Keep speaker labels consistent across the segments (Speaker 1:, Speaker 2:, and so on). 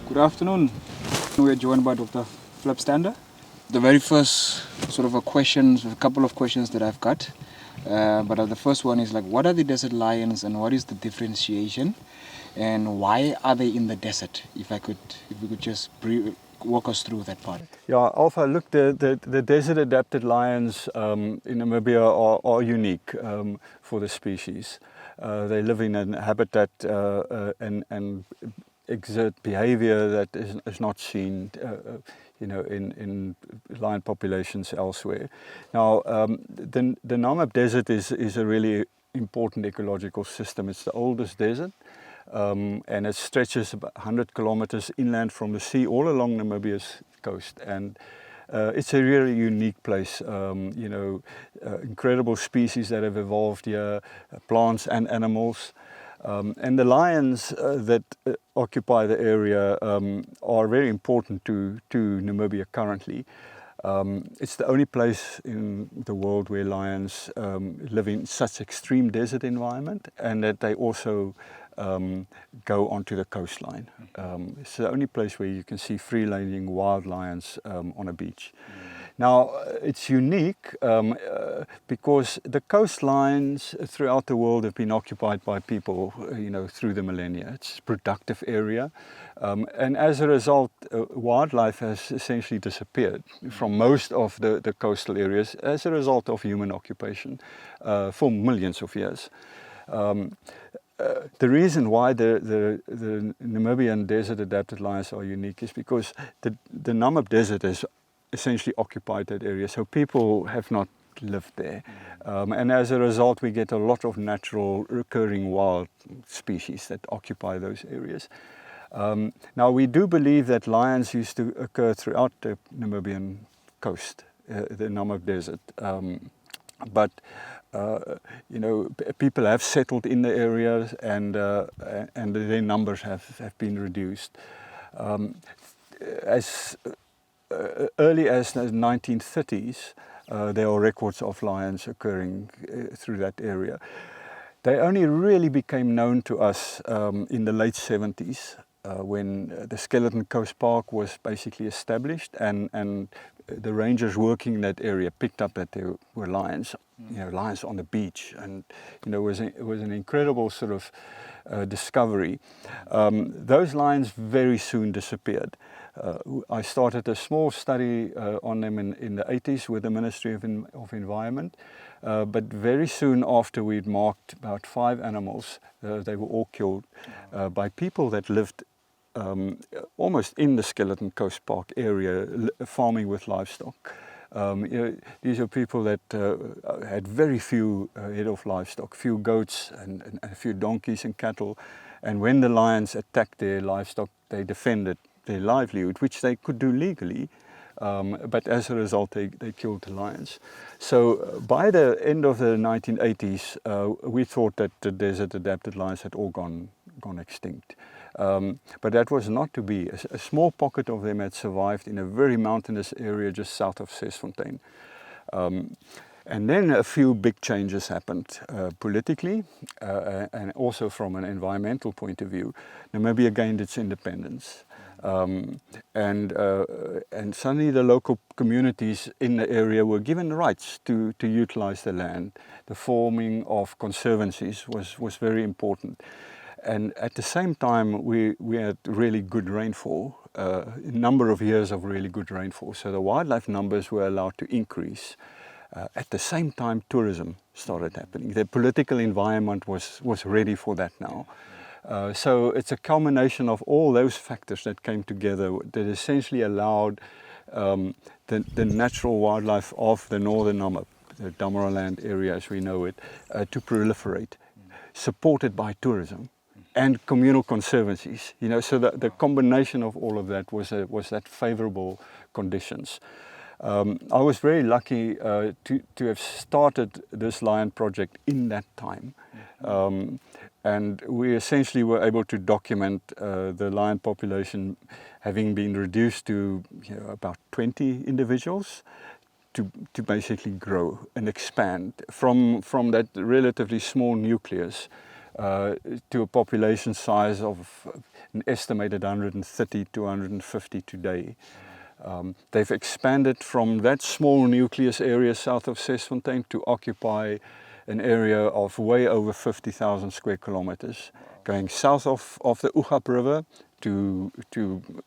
Speaker 1: Good afternoon. We're joined by Dr. Flip Stander. The very first sort of a couple of questions that I've got. But the first one is like, what are the desert lions and what is the differentiation? And why are they in the desert? If we could just walk us through that part.
Speaker 2: Yeah, Alpha, look, the desert adapted lions in Namibia are unique for the species. They live in a habitat and exert behavior that is not seen in lion populations elsewhere. Now, the Namib Desert is a really important ecological system. It's the oldest desert. And it stretches about 100 kilometers inland from the sea all along Namibia's coast, and it's a really unique place. Incredible species that have evolved here, plants and animals, and the lions that occupy the area are very important to Namibia currently. It's the only place in the world where lions live in such extreme desert environment, and that they also go onto the coastline. It's the only place where you can see free-ranging wild lions on a beach. Now, it's unique because the coastlines throughout the world have been occupied by people, through the millennia. It's a productive area, and as a result, wildlife has essentially disappeared from most of the coastal areas as a result of human occupation for millions of years. The reason why the Namibian desert adapted lions are unique is because the Namib Desert has essentially occupied that area, so people have not lived there. And as a result, we get a lot of natural recurring wild species that occupy those areas. Now, we do believe that lions used to occur throughout the Namibian coast, the Namib Desert. But people have settled in the areas, and their numbers have been reduced. As early as the 1930s, there are records of lions occurring through that area. They only really became known to us in the late 70s, when the Skeleton Coast Park was basically established, and the rangers working in that area picked up that there were lions, lions on the beach, and it was an incredible sort of discovery. Those lions very soon disappeared. I started a small study on them in the 80s with the Ministry of Environment, but very soon after we'd marked about 5 animals, they were all killed by people that lived almost in the Skeleton Coast Park area, farming with livestock. These are people that had very few head of livestock, few goats and a few donkeys and cattle. And when the lions attacked their livestock, they defended their livelihood, which they could do legally. But as a result, they killed the lions. So by the end of the 1980s, we thought that the desert adapted lions had all gone extinct. But that was not to be. A small pocket of them had survived in a very mountainous area just south of Sesfontein. And then a few big changes happened politically, and also from an environmental point of view. Namibia gained its independence. And suddenly the local communities in the area were given rights to utilize the land. The forming of conservancies was very important. And at the same time, we had really good rainfall, a number of years of really good rainfall. So the wildlife numbers were allowed to increase. At the same time, tourism started happening. The political environment was ready for that now. So it's a culmination of all those factors that came together that essentially allowed the natural wildlife of the northern Namib, the Damaraland area as we know it, to proliferate, supported by tourism and communal conservancies. So the combination of all of that was that favorable conditions. I was very lucky to have started this lion project in that time. And we essentially were able to document the lion population having been reduced to about 20 individuals to basically grow and expand from that relatively small nucleus to a population size of an estimated 130 to 150 today. They've expanded from that small nucleus area south of Sesfontein to occupy an area of way over 50,000 square kilometers, going south of the Oegap River to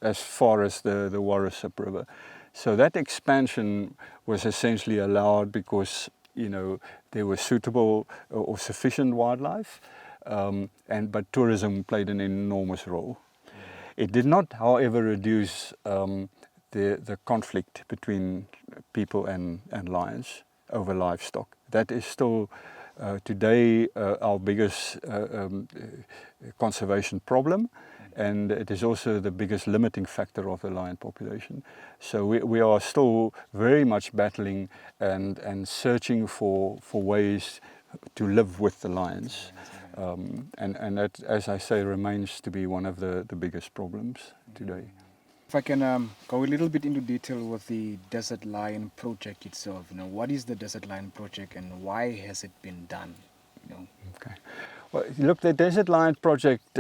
Speaker 2: as far as the Warrisip River. So that expansion was essentially allowed because, you know, there was suitable or sufficient wildlife, but tourism played an enormous role. It did not, however, reduce the conflict between people and lions over livestock. That is still today our biggest conservation problem, and it is also the biggest limiting factor of the lion population. So we are still very much battling and searching for ways to live with the lions. And that, as I say, remains to be one of the biggest problems today.
Speaker 1: If I can go a little bit into detail with the Desert Lion Project itself, you know, what is the Desert Lion Project and why has it been done? You know? Okay.
Speaker 2: Well, look, the Desert Lion Project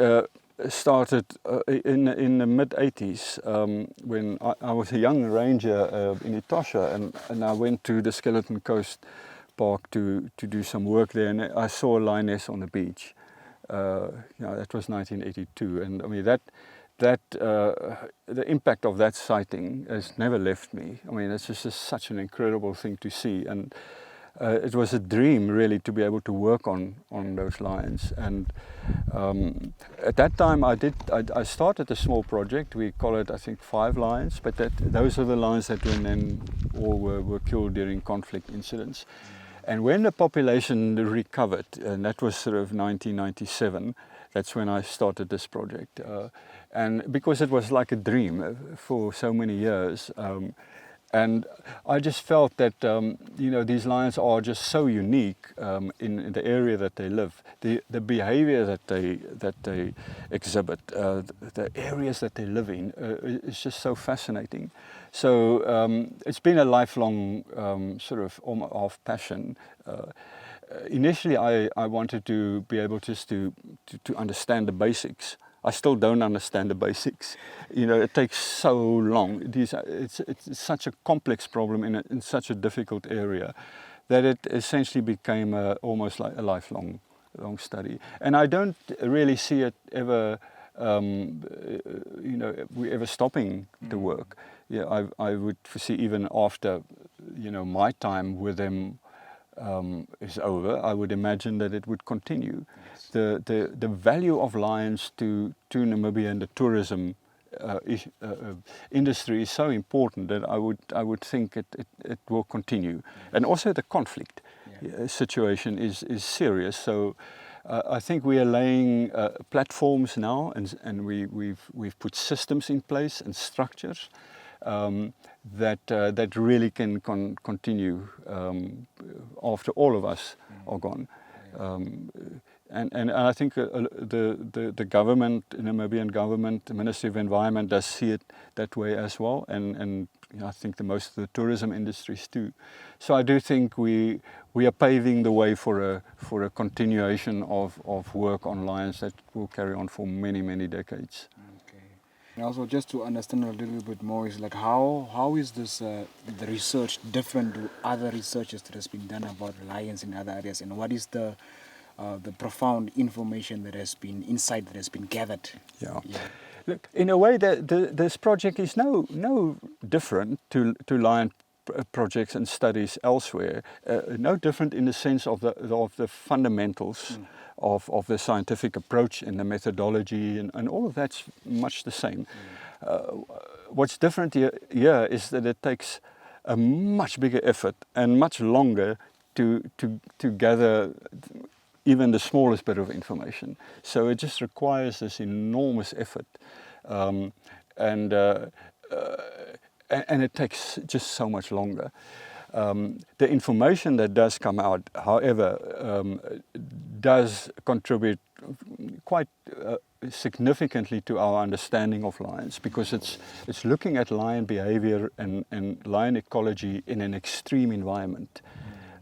Speaker 2: started in the mid-80s when I was a young ranger in Etosha, and I went to the Skeleton Coast Park to do some work there, and I saw a lioness on the beach. You know, that was 1982, and I mean the impact of that sighting has never left me. I mean, it's just such an incredible thing to see, and it was a dream really to be able to work on those lions. And at that time I started a small project. We call it, I think, 5 lions, but those are the lions that then all were killed during conflict incidents. And when the population recovered, and that was sort of 1997, that's when I started this project. And because it was like a dream for so many years, and I just felt that you know, these lions are just so unique in the area that they live. The behavior that they exhibit, the areas that they live in, is just so fascinating. So it's been a lifelong sort of passion. Initially, I wanted to be able just to understand the basics. I still don't understand the basics. You know, it takes so long. It's such a complex problem in such a difficult area that it essentially became almost like a lifelong study. And I don't really see it ever, you know, we ever stopping the work. Yeah, I would foresee even after, you know, my time with them is over, I would imagine that it would continue. Yes. The value of lions to Namibia and the tourism industry is so important that I would think it will continue. Yes. And also the conflict situation is serious. So I think we are laying platforms now, and we've put systems in place and structures that really can continue after all of us are gone. And I think the government, the Namibian government, the Ministry of Environment does see it that way as well, and you know, I think most of the tourism industries too. So I do think we are paving the way for a continuation of work on lions that will carry on for many decades.
Speaker 1: And also, just to understand a little bit more, is like how is this the research different to other researches that has been done about lions in other areas, and what is the profound information that has been insight that has been gathered?
Speaker 2: Yeah. Look, in a way, this project is no different to lion projects and studies elsewhere. No different in the sense of the fundamentals. Of the scientific approach and the methodology and all of that's much the same. What's different here is that it takes a much bigger effort and much longer to gather even the smallest bit of information. So it just requires this enormous effort, and it takes just so much longer. The information that does come out, however, does contribute quite significantly to our understanding of lions, because it's looking at lion behavior and lion ecology in an extreme environment.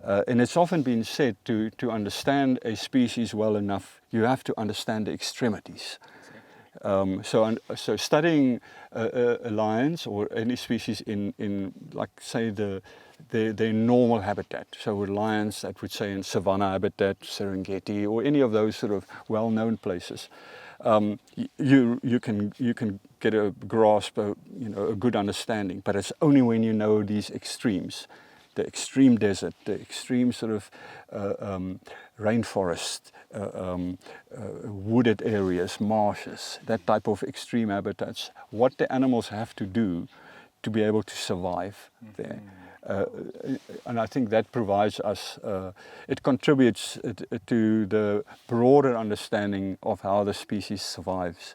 Speaker 2: And it's often been said to understand a species well enough, you have to understand the extremities. So studying lions or any species in like say their normal habitat. So with lions that would say in savanna habitat, Serengeti, or any of those sort of well-known places, you can get a grasp, a good understanding. But it's only when you know these extremes, the extreme desert, the extreme sort of rainforest, wooded areas, marshes, that type of extreme habitats, what the animals have to do to be able to survive there. And I think that provides us, it contributes to the broader understanding of how the species survives,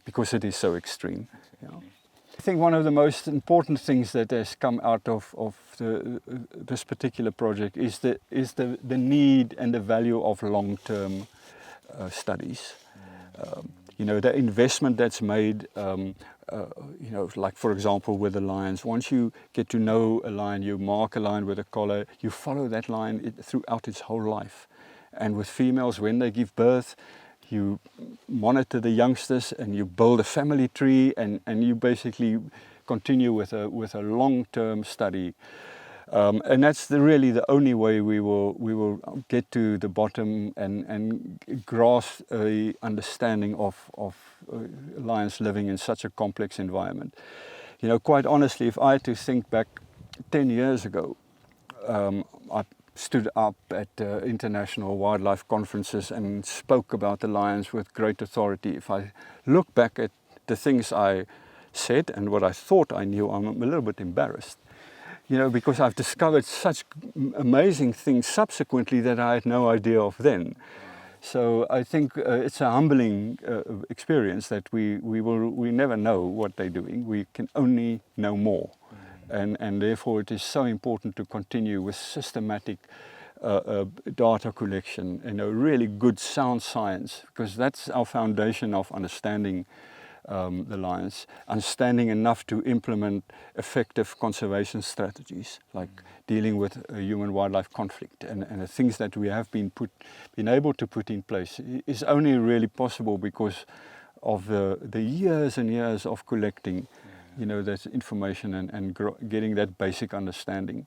Speaker 2: because it is so extreme. I think one of the most important things that has come out of this particular project is the need and the value of long-term studies. The investment that's made, like for example with the lions. Once you get to know a lion, you mark a lion with a collar, you follow that lion throughout its whole life. And with females, when they give birth, you monitor the youngsters and you build a family tree, and you basically continue with a long-term study. And that's really the only way we will get to the bottom and grasp a understanding of lions living in such a complex environment. Quite honestly, if I had to think back 10 years ago, I stood up at international wildlife conferences and spoke about the lions with great authority. If I look back at the things I said and what I thought I knew, I'm a little bit embarrassed. Because I've discovered such amazing things subsequently that I had no idea of then. So I think it's a humbling experience that we never know what they're doing. We can only know more. And therefore it is so important to continue with systematic data collection and a really good sound science, because that's our foundation of understanding the lions, understanding enough to implement effective conservation strategies, like dealing with human-wildlife conflict, and the things that we have been able to put in place is only really possible because of the years and years of collecting, that information and getting that basic understanding.